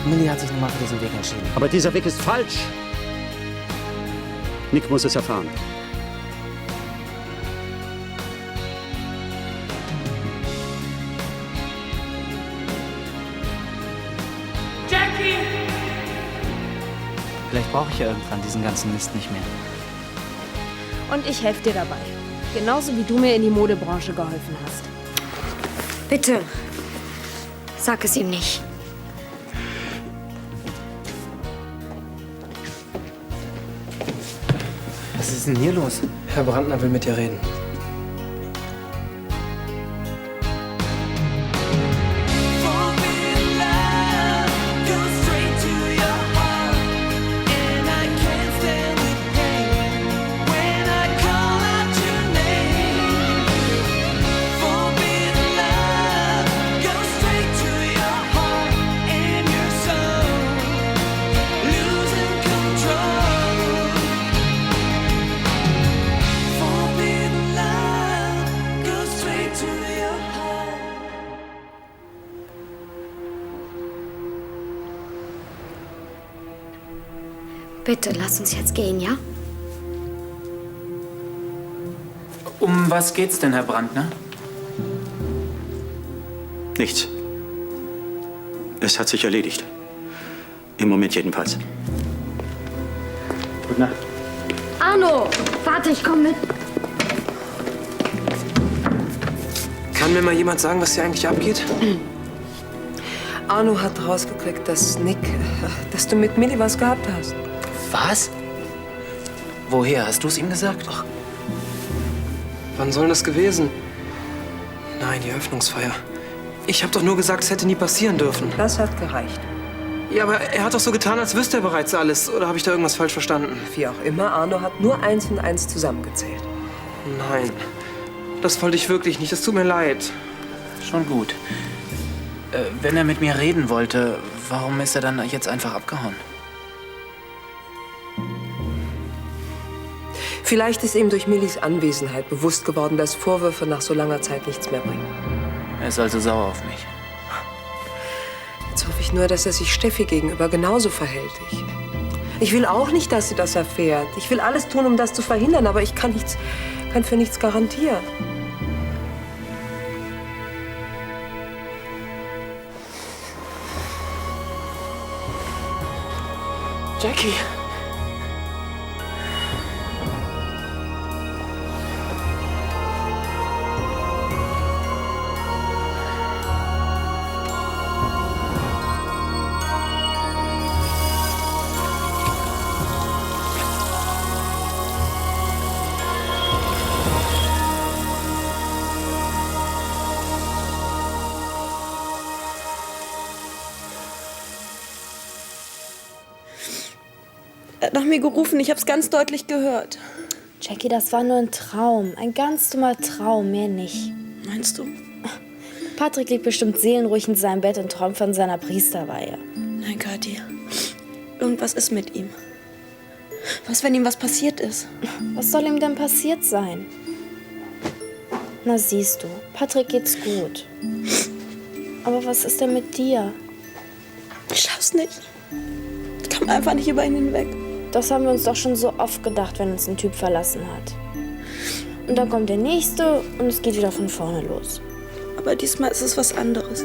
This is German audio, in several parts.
Millie hat sich nun mal für diesen Weg entschieden. Aber dieser Weg ist falsch. Nick muss es erfahren. Jackie! Vielleicht brauche ich ja irgendwann diesen ganzen Mist nicht mehr. Und ich helfe dir dabei. Genauso wie du mir in die Modebranche geholfen hast. Bitte, sag es ihm nicht. Was ist denn hier los? Herr Brandner will mit dir reden. Bitte, lass uns jetzt gehen, ja? Um was geht's denn, Herr Brandner? Nichts. Es hat sich erledigt. Im Moment jedenfalls. Gute Nacht. Arno, warte, ich komm mit. Kann mir mal jemand sagen, was hier eigentlich abgeht? Arno hat rausgekriegt, dass du mit Millie was gehabt hast. Was? Woher? Hast du es ihm gesagt? Ach, Wann soll das gewesen? Nein, die Eröffnungsfeier. Ich habe doch nur gesagt, es hätte nie passieren dürfen. Das hat gereicht. Ja, aber er hat doch so getan, als wüsste er bereits alles. Oder habe ich da irgendwas falsch verstanden? Wie auch immer, Arno hat nur 1 und 1 zusammengezählt. Nein, das wollte ich wirklich nicht. Es tut mir leid. Schon gut. Wenn er mit mir reden wollte, warum ist er dann jetzt einfach abgehauen? Vielleicht ist ihm durch Millies Anwesenheit bewusst geworden, dass Vorwürfe nach so langer Zeit nichts mehr bringen. Er ist also sauer auf mich. Jetzt hoffe ich nur, dass er sich Steffi gegenüber genauso verhält. Ich will auch nicht, dass sie das erfährt. Ich will alles tun, um das zu verhindern, aber ich kann für nichts garantieren. Jackie! Er hat nach mir gerufen, ich hab's ganz deutlich gehört. Jackie, das war nur ein Traum. Ein ganz dummer Traum, mehr nicht. Meinst du? Patrick liegt bestimmt seelenruhig in seinem Bett und träumt von seiner Priesterweihe. Nein, Kathi. Irgendwas ist mit ihm. Was, wenn ihm was passiert ist? Was soll ihm denn passiert sein? Na siehst du, Patrick geht's gut. Aber was ist denn mit dir? Ich schaff's nicht. Ich komme einfach nicht über ihn hinweg. Das haben wir uns doch schon so oft gedacht, wenn uns ein Typ verlassen hat. Und dann kommt der Nächste und es geht wieder von vorne los. Aber diesmal ist es was anderes.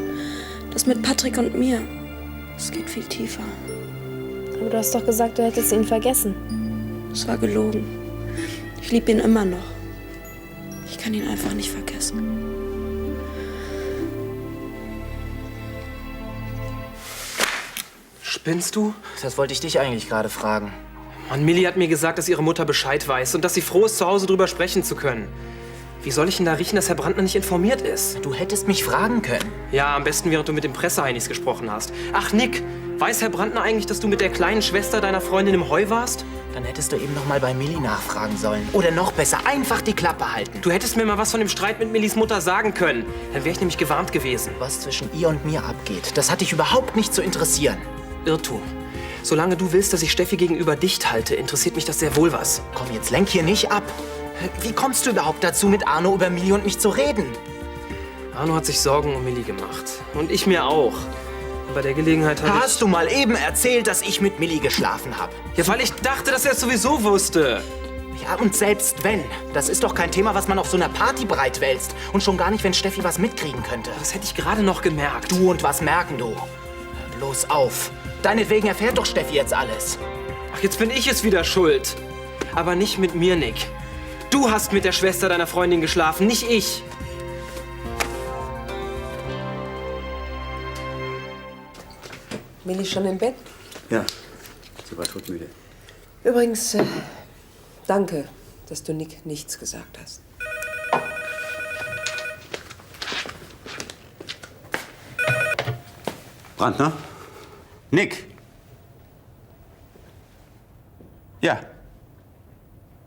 Das mit Patrick und mir. Es geht viel tiefer. Aber du hast doch gesagt, du hättest ihn vergessen. Es war gelogen. Ich liebe ihn immer noch. Ich kann ihn einfach nicht vergessen. Spinnst du? Das wollte ich dich eigentlich gerade fragen. Mann, Millie hat mir gesagt, dass ihre Mutter Bescheid weiß und dass sie froh ist, zu Hause drüber sprechen zu können. Wie soll ich denn da riechen, dass Herr Brandner nicht informiert ist? Du hättest mich fragen können. Ja, am besten, während du mit dem Presseheinis gesprochen hast. Ach, Nick, weiß Herr Brandner eigentlich, dass du mit der kleinen Schwester deiner Freundin im Heu warst? Dann hättest du eben noch mal bei Millie nachfragen sollen. Oder noch besser, einfach die Klappe halten. Du hättest mir mal was von dem Streit mit Millies Mutter sagen können. Dann wäre ich nämlich gewarnt gewesen. Was zwischen ihr und mir abgeht, das hat dich überhaupt nicht zu interessieren. Irrtum. Solange du willst, dass ich Steffi gegenüber dicht halte, interessiert mich das sehr wohl was. Komm, jetzt lenk hier nicht ab. Wie kommst du überhaupt dazu, mit Arno über Millie und mich zu reden? Arno hat sich Sorgen um Millie gemacht. Und ich mir auch. Und bei der Gelegenheit habe ich... Hast du mal eben erzählt, dass ich mit Millie geschlafen habe? Ja, weil ich dachte, dass er es sowieso wusste. Ja, und selbst wenn. Das ist doch kein Thema, was man auf so einer Party breitwälzt. Und schon gar nicht, wenn Steffi was mitkriegen könnte. Das hätte ich gerade noch gemerkt. Du und was merken, du? Hör bloß auf. Deinetwegen erfährt doch Steffi jetzt alles. Ach, jetzt bin ich es wieder schuld. Aber nicht mit mir, Nick. Du hast mit der Schwester deiner Freundin geschlafen, nicht ich. Millie schon im Bett? Ja, sie war todmüde. Übrigens, danke, dass du Nick nichts gesagt hast. Brandner? Nick? Ja.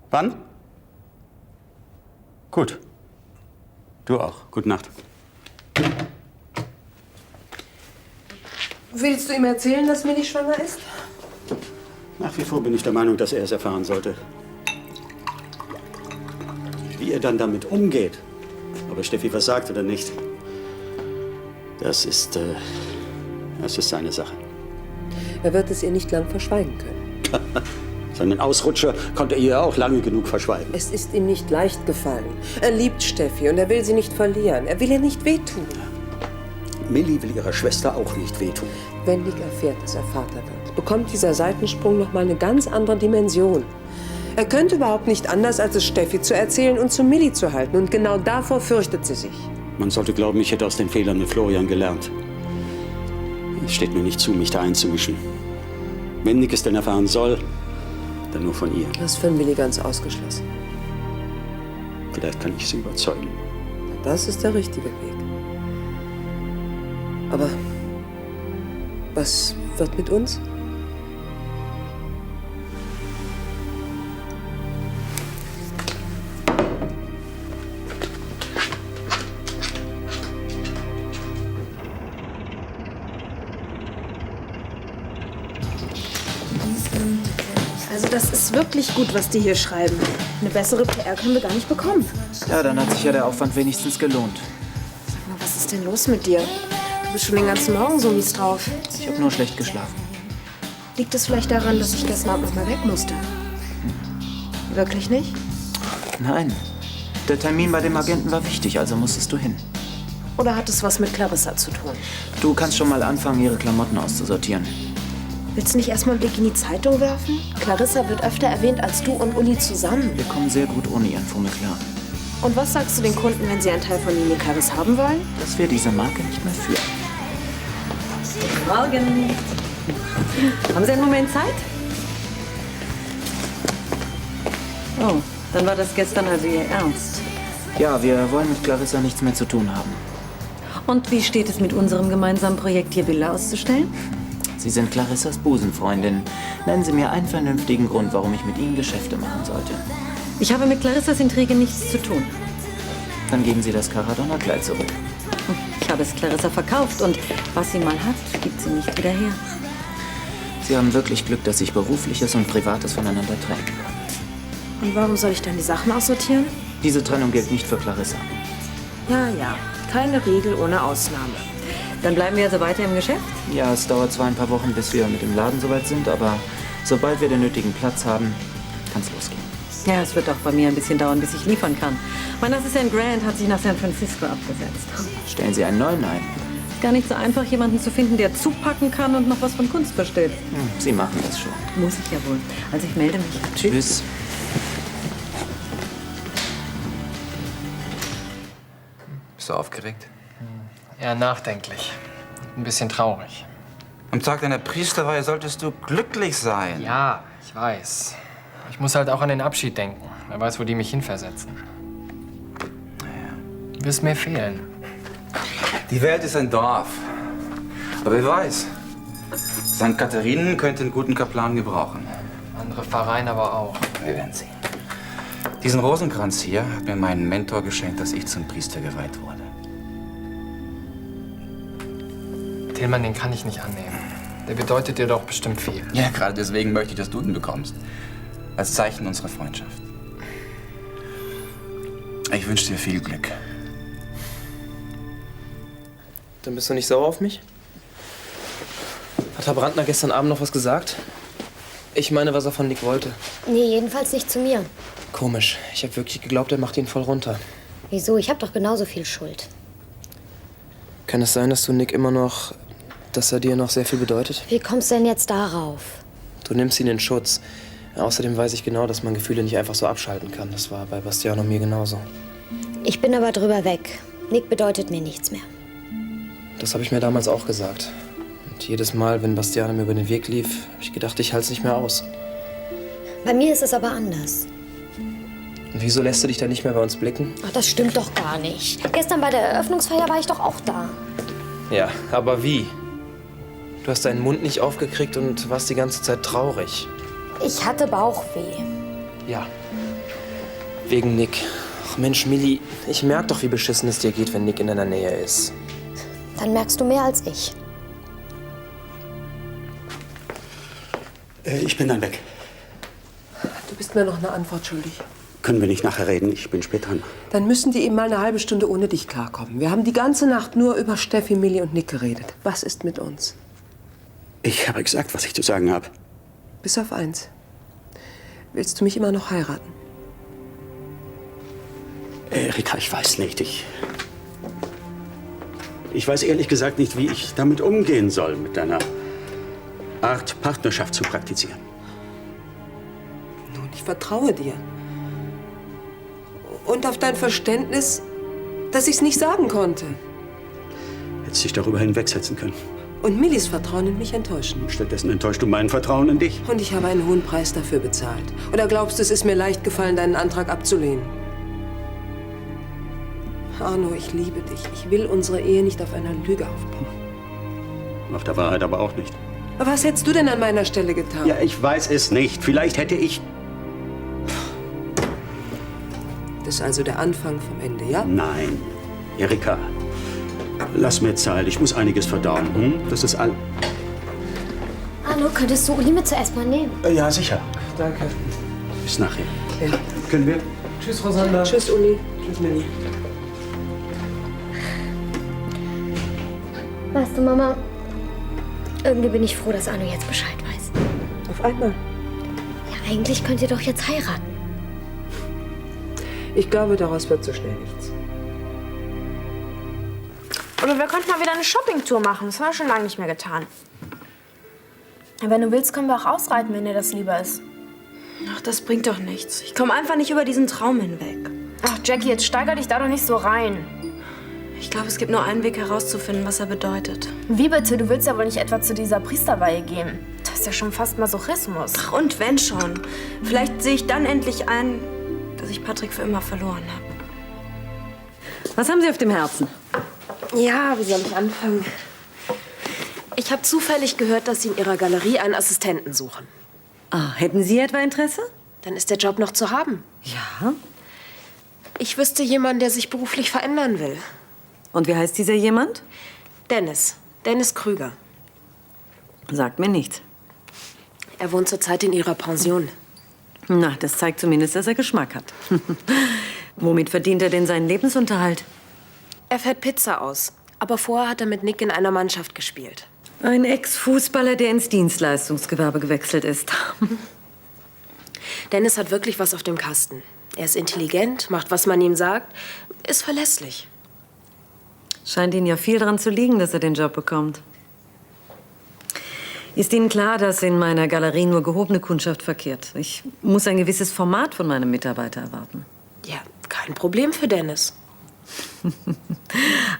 Wann? Gut. Du auch. Gute Nacht. Willst du ihm erzählen, dass Millie schwanger ist? Nach wie vor bin ich der Meinung, dass er es erfahren sollte. Wie er dann damit umgeht, ob er Steffi was sagt oder nicht, das ist seine Sache. Er wird es ihr nicht lang verschweigen können. Seinen Ausrutscher konnte er ihr auch lange genug verschweigen. Es ist ihm nicht leicht gefallen. Er liebt Steffi und er will sie nicht verlieren. Er will ihr nicht wehtun. Millie will ihrer Schwester auch nicht wehtun. Wenn Nick erfährt, dass er Vater wird, bekommt dieser Seitensprung noch mal eine ganz andere Dimension. Er könnte überhaupt nicht anders, als es Steffi zu erzählen und zu Millie zu halten. Und genau davor fürchtet sie sich. Man sollte glauben, ich hätte aus den Fehlern mit Florian gelernt. Es steht mir nicht zu, mich da einzumischen. Wenn Nick es denn erfahren soll, dann nur von ihr. Das ist für Millie ganz ausgeschlossen. Vielleicht kann ich sie überzeugen. Das ist der richtige Weg. Aber was wird mit uns? Also das ist wirklich gut, was die hier schreiben. Eine bessere PR können wir gar nicht bekommen. Ja, dann hat sich ja der Aufwand wenigstens gelohnt. Sag mal, was ist denn los mit dir? Du bist schon den ganzen Morgen so mies drauf. Ich habe nur schlecht geschlafen. Liegt es vielleicht daran, dass ich gestern Abend noch mal weg musste? Wirklich nicht? Nein. Der Termin bei dem Agenten war wichtig, also musstest du hin. Oder hat es was mit Clarissa zu tun? Du kannst schon mal anfangen, ihre Klamotten auszusortieren. Willst du nicht erstmal einen Blick in die Zeitung werfen? Clarissa wird öfter erwähnt als du und Uli zusammen. Wir kommen sehr gut ohne ihren Fummel klar. Und was sagst du den Kunden, wenn sie einen Teil von Linie Claris haben wollen? Dass wir diese Marke nicht mehr führen. Morgen. Haben Sie einen Moment Zeit? Oh, dann war das gestern also Ihr Ernst. Ja, wir wollen mit Clarissa nichts mehr zu tun haben. Und wie steht es mit unserem gemeinsamen Projekt, hier Bilder auszustellen? Sie sind Clarissas Busenfreundin. Nennen Sie mir einen vernünftigen Grund, warum ich mit Ihnen Geschäfte machen sollte. Ich habe mit Clarissas Intrige nichts zu tun. Dann geben Sie das Caradonna-Kleid zurück. Ich habe es Clarissa verkauft und was sie mal hat, gibt sie nicht wieder her. Sie haben wirklich Glück, dass sich Berufliches und Privates voneinander trennen kann. Und warum soll ich dann die Sachen aussortieren? Diese Trennung gilt nicht für Clarissa. Ja, ja. Keine Regel ohne Ausnahme. Dann bleiben wir also weiter im Geschäft? Ja, es dauert zwar ein paar Wochen, bis wir mit dem Laden soweit sind, aber sobald wir den nötigen Platz haben, kann es losgehen. Ja, es wird auch bei mir ein bisschen dauern, bis ich liefern kann. Mein Assistent Grant hat sich nach San Francisco abgesetzt. Stellen Sie einen neuen ein. Ist gar nicht so einfach, jemanden zu finden, der zupacken kann und noch was von Kunst versteht. Sie machen das schon. Muss ich ja wohl. Also ich melde mich. Tschüss. Bist du aufgeregt? Eher nachdenklich. Ein bisschen traurig. Am Tag deiner Priesterweihe solltest du glücklich sein. Ja, ich weiß. Ich muss halt auch an den Abschied denken. Wer weiß, wo die mich hinversetzen. Du wirst mir fehlen. Die Welt ist ein Dorf. Aber wer weiß, St. Katharinen könnte einen guten Kaplan gebrauchen. Andere Pfarreien aber auch. Wir werden sehen. Diesen Rosenkranz hier hat mir mein Mentor geschenkt, als ich zum Priester geweiht wurde. Tillmann, den kann ich nicht annehmen. Der bedeutet dir doch bestimmt viel. Ja, gerade deswegen möchte ich, dass du ihn bekommst. Als Zeichen unserer Freundschaft. Ich wünsche dir viel Glück. Dann bist du nicht sauer auf mich? Hat Herr Brandner gestern Abend noch was gesagt? Ich meine, was er von Nick wollte. Nee, jedenfalls nicht zu mir. Komisch. Ich habe wirklich geglaubt, er macht ihn voll runter. Wieso? Ich habe doch genauso viel Schuld. Kann es sein, dass du Nick immer noch... dass er dir noch sehr viel bedeutet? Wie kommst du denn jetzt darauf? Du nimmst ihn in Schutz. Außerdem weiß ich genau, dass man Gefühle nicht einfach so abschalten kann. Das war bei Bastian und mir genauso. Ich bin aber drüber weg. Nick bedeutet mir nichts mehr. Das habe ich mir damals auch gesagt. Und jedes Mal, wenn Bastian mir über den Weg lief, habe ich gedacht, ich halte es nicht mehr aus. Bei mir ist es aber anders. Und wieso lässt du dich dann nicht mehr bei uns blicken? Ach, das stimmt doch gar nicht. Gestern bei der Eröffnungsfeier war ich doch auch da. Ja, aber wie? Du hast deinen Mund nicht aufgekriegt und warst die ganze Zeit traurig. Ich hatte Bauchweh. Ja. Wegen Nick. Ach Mensch, Milli, ich merke doch, wie beschissen es dir geht, wenn Nick in deiner Nähe ist. Dann merkst du mehr als ich. Ich bin dann weg. Du bist mir noch eine Antwort schuldig. Können wir nicht nachher reden? Ich bin spät dran. Dann müssen die eben mal eine halbe Stunde ohne dich klarkommen. Wir haben die ganze Nacht nur über Steffi, Milli und Nick geredet. Was ist mit uns? Ich habe gesagt, was ich zu sagen habe. Bis auf eins. Willst du mich immer noch heiraten? Erika, ich weiß nicht. Ich weiß ehrlich gesagt nicht, wie ich damit umgehen soll, mit deiner Art, Partnerschaft zu praktizieren. Nun, ich vertraue dir. Und auf dein Verständnis, dass ich es nicht sagen konnte. Hättest dich darüber hinwegsetzen können. Und Millis Vertrauen in mich enttäuschen. Stattdessen enttäuscht du mein Vertrauen in dich. Und ich habe einen hohen Preis dafür bezahlt. Oder glaubst du, es ist mir leicht gefallen, deinen Antrag abzulehnen? Arno, ich liebe dich. Ich will unsere Ehe nicht auf einer Lüge aufbauen. Auf der Wahrheit aber auch nicht. Aber was hättest du denn an meiner Stelle getan? Ja, ich weiß es nicht. Vielleicht hätte ich... Das ist also der Anfang vom Ende, ja? Nein. Erika, lass mir Zeit. Ich muss einiges verdauen. Hm? Das ist all... Arno, könntest du Uli mit zur S-Bahn nehmen? Ja, sicher. Danke. Bis nachher. Ja. Können wir? Tschüss, Rosander. Tschüss, Uli. Tschüss, Milli. Weißt du, Mama, irgendwie bin ich froh, dass Arno jetzt Bescheid weiß. Auf einmal. Ja, eigentlich könnt ihr doch jetzt heiraten. Ich glaube, daraus wird so schnell nichts. Oder wir könnten mal wieder eine Shoppingtour machen. Das haben wir schon lange nicht mehr getan. Wenn du willst, können wir auch ausreiten, wenn dir das lieber ist. Ach, das bringt doch nichts. Ich komme einfach nicht über diesen Traum hinweg. Ach, Jackie, jetzt steiger dich da doch nicht so rein. Ich glaube, es gibt nur einen Weg herauszufinden, was er bedeutet. Wie bitte? Du willst ja wohl nicht etwa zu dieser Priesterweihe gehen. Das ist ja schon fast Masochismus. Ach, und wenn schon. Vielleicht sehe ich dann endlich ein, dass ich Patrick für immer verloren habe. Was haben Sie auf dem Herzen? Ja, wie soll ich anfangen? Ich habe zufällig gehört, dass Sie in Ihrer Galerie einen Assistenten suchen. Ah, hätten Sie etwa Interesse? Dann ist der Job noch zu haben. Ja. Ich wüsste jemanden, der sich beruflich verändern will. Und wie heißt dieser jemand? Dennis. Dennis Krüger. Sagt mir nichts. Er wohnt zurzeit in Ihrer Pension. Na, das zeigt zumindest, dass er Geschmack hat. Womit verdient er denn seinen Lebensunterhalt? Er fährt Pizza aus. Aber vorher hat er mit Nick in einer Mannschaft gespielt. Ein Ex-Fußballer, der ins Dienstleistungsgewerbe gewechselt ist. Dennis hat wirklich was auf dem Kasten. Er ist intelligent, macht, was man ihm sagt, ist verlässlich. Scheint Ihnen ja viel daran zu liegen, dass er den Job bekommt. Ist Ihnen klar, dass in meiner Galerie nur gehobene Kundschaft verkehrt? Ich muss ein gewisses Format von meinem Mitarbeiter erwarten. Ja, kein Problem für Dennis.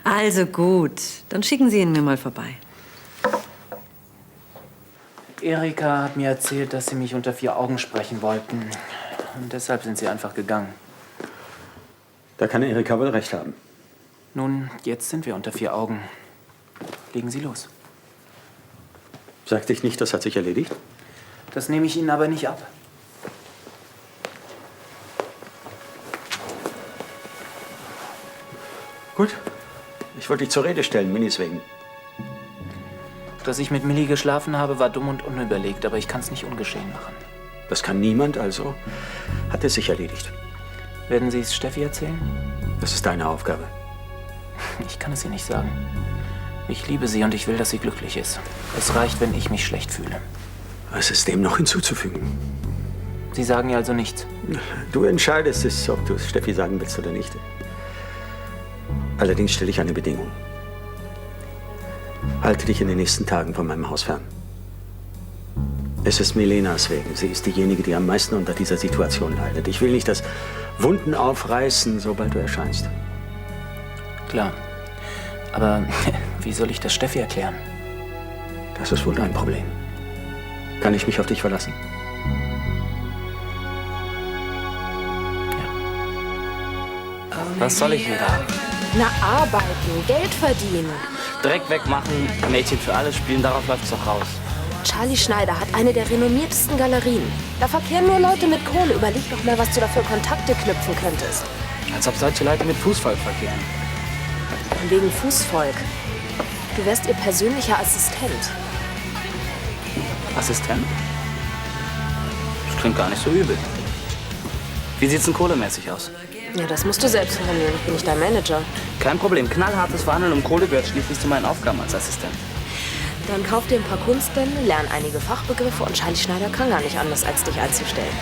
Also gut, dann schicken Sie ihn mir mal vorbei. Erika hat mir erzählt, dass Sie mich unter 4 Augen sprechen wollten. Und deshalb sind Sie einfach gegangen. Da kann Erika wohl recht haben. Nun, jetzt sind wir unter 4 Augen. Legen Sie los. Sagte ich nicht, das hat sich erledigt? Das nehme ich Ihnen aber nicht ab. Gut. Ich wollte dich zur Rede stellen, Minis wegen. Dass ich mit Milli geschlafen habe, war dumm und unüberlegt, aber ich kann es nicht ungeschehen machen. Das kann niemand, also hat es sich erledigt. Werden Sie es Steffi erzählen? Das ist deine Aufgabe. Ich kann es ihr nicht sagen. Ich liebe sie und ich will, dass sie glücklich ist. Es reicht, wenn ich mich schlecht fühle. Was ist dem noch hinzuzufügen? Sie sagen ihr also nichts? Du entscheidest es, ob du es Steffi sagen willst oder nicht. Allerdings stelle ich eine Bedingung. Halte dich in den nächsten Tagen von meinem Haus fern. Es ist Milenas wegen. Sie ist diejenige, die am meisten unter dieser Situation leidet. Ich will nicht, dass Wunden aufreißen, sobald du erscheinst. Klar. Aber wie soll ich das Steffi erklären? Das ist wohl dein Problem. Kann ich mich auf dich verlassen? Was soll ich denn da? Na, arbeiten, Geld verdienen. Dreck wegmachen, Mädchen für alles spielen, darauf läuft's doch raus. Charlie Schneider hat eine der renommiertesten Galerien. Da verkehren nur Leute mit Kohle. Überleg doch mal, was du da für Kontakte knüpfen könntest. Als ob solche Leute mit Fußvolk verkehren. Von wegen Fußvolk. Du wärst ihr persönlicher Assistent. Assistent? Das klingt gar nicht so übel. Wie sieht's denn kohlemäßig aus? Ja, das musst du selbst verhandeln. Ich bin nicht dein Manager. Kein Problem. Knallhartes Verhandeln um Kohle gehört schließlich zu meinen Aufgaben als Assistent. Dann kauf dir ein paar Kunstbände, lern einige Fachbegriffe und Charlie Schneider kann gar nicht anders, als dich einzustellen.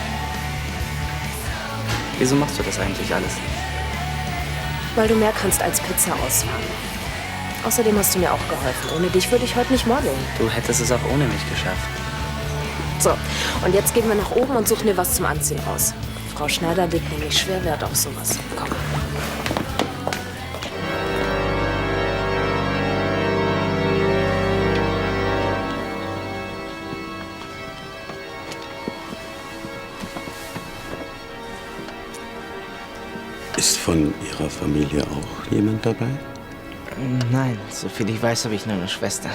Wieso machst du das eigentlich alles? Weil du mehr kannst als Pizza ausfahren. Außerdem hast du mir auch geholfen. Ohne dich würde ich heute nicht modeln. Du hättest es auch ohne mich geschafft. So, und jetzt gehen wir nach oben und suchen dir was zum Anziehen aus. Frau Schneider legt nämlich schwer Wert auf sowas. Komm. Ist von Ihrer Familie auch jemand dabei? Nein, soviel ich weiß, habe ich nur eine Schwester.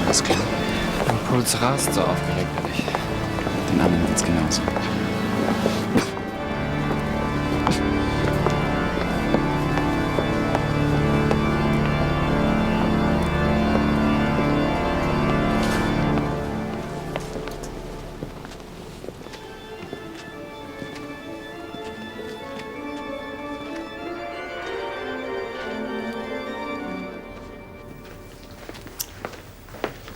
Alles klar. Mein Puls rast, so aufgeregt bin ich. Den anderen geht's genauso.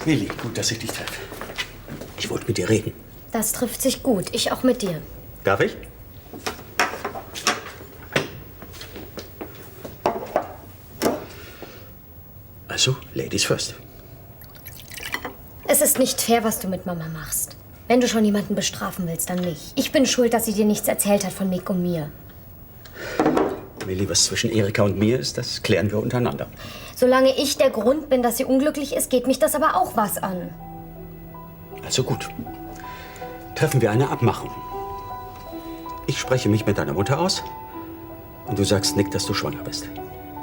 Willi, gut, dass ich dich treffe. Ich wollte mit dir reden. Das trifft sich gut. Ich auch mit dir. Darf ich? Also, Ladies first. Es ist nicht fair, was du mit Mama machst. Wenn du schon jemanden bestrafen willst, dann mich. Ich bin schuld, dass sie dir nichts erzählt hat von Mick und mir. Willi, was zwischen Erika und mir ist, das klären wir untereinander. Solange ich der Grund bin, dass sie unglücklich ist, geht mich das aber auch was an. Also gut. Treffen wir eine Abmachung. Ich spreche mich mit deiner Mutter aus und du sagst Nick, dass du schwanger bist.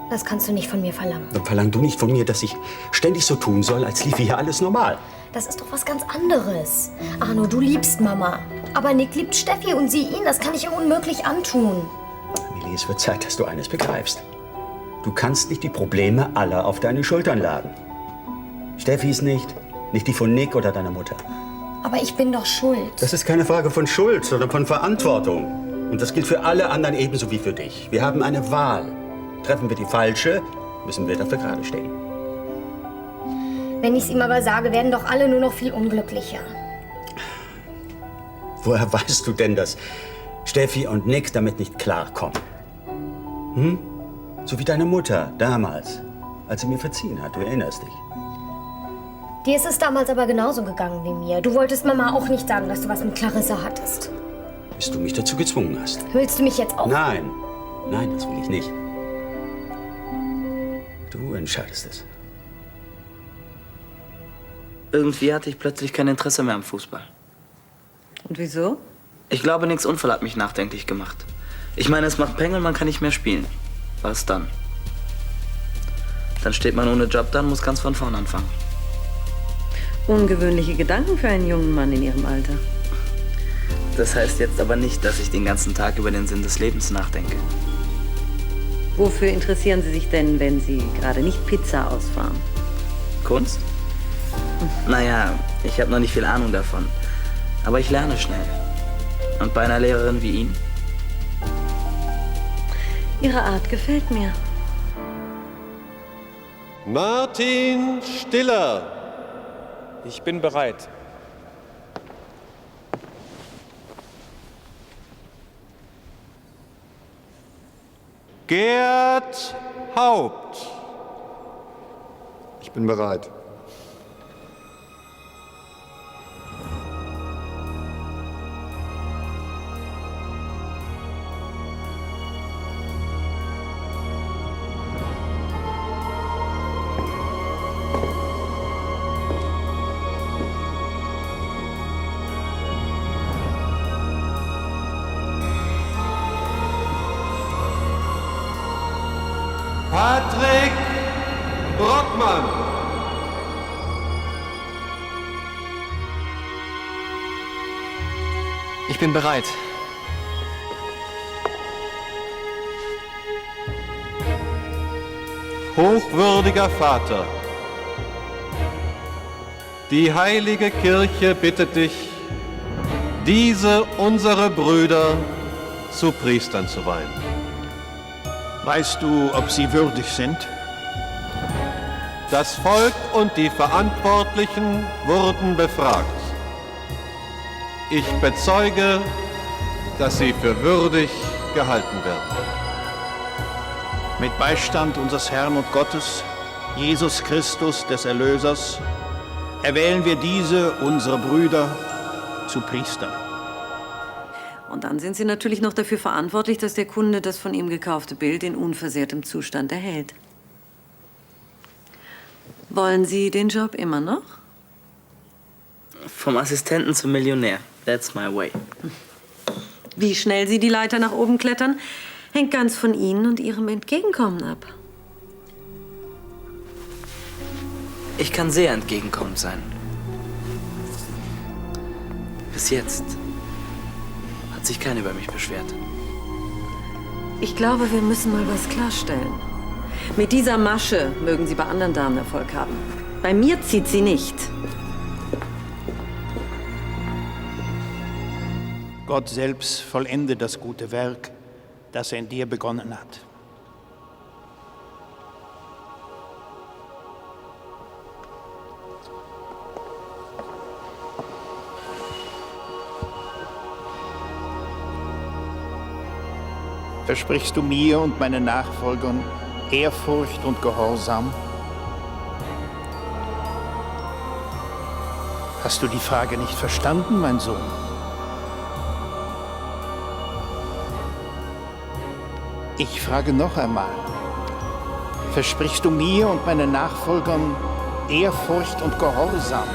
Das kannst du nicht von mir verlangen. Dann verlang du nicht von mir, dass ich ständig so tun soll, als liefe hier alles normal. Das ist doch was ganz anderes. Arno, du liebst Mama. Aber Nick liebt Steffi und sie ihn. Das kann ich ihr unmöglich antun. Amelie, es wird Zeit, dass du eines begreifst. Du kannst nicht die Probleme aller auf deine Schultern laden. Steffis nicht die von Nick oder deiner Mutter. Aber ich bin doch schuld. Das ist keine Frage von Schuld, sondern von Verantwortung. Und das gilt für alle anderen ebenso wie für dich. Wir haben eine Wahl. Treffen wir die falsche, müssen wir dafür gerade stehen. Wenn ich es ihm aber sage, werden doch alle nur noch viel unglücklicher. Woher weißt du denn, dass Steffi und Nick damit nicht klarkommen? Hm? So wie deine Mutter damals, als sie mir verziehen hat. Du erinnerst dich. Dir ist es damals aber genauso gegangen wie mir. Du wolltest Mama auch nicht sagen, dass du was mit Clarissa hattest. Bis du mich dazu gezwungen hast. Willst du mich jetzt auch? Nein, das will ich nicht. Du entscheidest es. Irgendwie hatte ich plötzlich kein Interesse mehr am Fußball. Und wieso? Ich glaube, nix Unfall hat mich nachdenklich gemacht. Ich meine, es macht Peng und man kann nicht mehr spielen. Was dann? Dann steht man ohne Job da und muss ganz von vorn anfangen. Ungewöhnliche Gedanken für einen jungen Mann in ihrem Alter. Das heißt jetzt aber nicht, dass ich den ganzen Tag über den Sinn des Lebens nachdenke. Wofür interessieren Sie sich denn, wenn Sie gerade nicht Pizza ausfahren? Kunst? Naja, ich habe noch nicht viel Ahnung davon. Aber ich lerne schnell. Und bei einer Lehrerin wie Ihnen? Ihre Art gefällt mir. Martin Stiller. Ich bin bereit. Gerd Haupt. Ich bin bereit. Patrick Brockmann. Ich bin bereit. Hochwürdiger Vater, die Heilige Kirche bittet dich, diese unsere Brüder zu Priestern zu weihen. Weißt du, ob sie würdig sind? Das Volk und die Verantwortlichen wurden befragt. Ich bezeuge, dass sie für würdig gehalten werden. Mit Beistand unseres Herrn und Gottes, Jesus Christus, des Erlösers, erwählen wir diese, unsere Brüder, zu Priestern. Und dann sind Sie natürlich noch dafür verantwortlich, dass der Kunde das von ihm gekaufte Bild in unversehrtem Zustand erhält. Wollen Sie den Job immer noch? Vom Assistenten zum Millionär. That's my way. Wie schnell Sie die Leiter nach oben klettern, hängt ganz von Ihnen und Ihrem Entgegenkommen ab. Ich kann sehr entgegenkommend sein. Bis jetzt hat sich keiner über mich beschwert. Ich glaube, wir müssen mal was klarstellen. Mit dieser Masche mögen Sie bei anderen Damen Erfolg haben. Bei mir zieht sie nicht. Gott selbst vollende das gute Werk, das er in dir begonnen hat. Versprichst du mir und meinen Nachfolgern Ehrfurcht und Gehorsam? Hast du die Frage nicht verstanden, mein Sohn? Ich frage noch einmal. Versprichst du mir und meinen Nachfolgern Ehrfurcht und Gehorsam?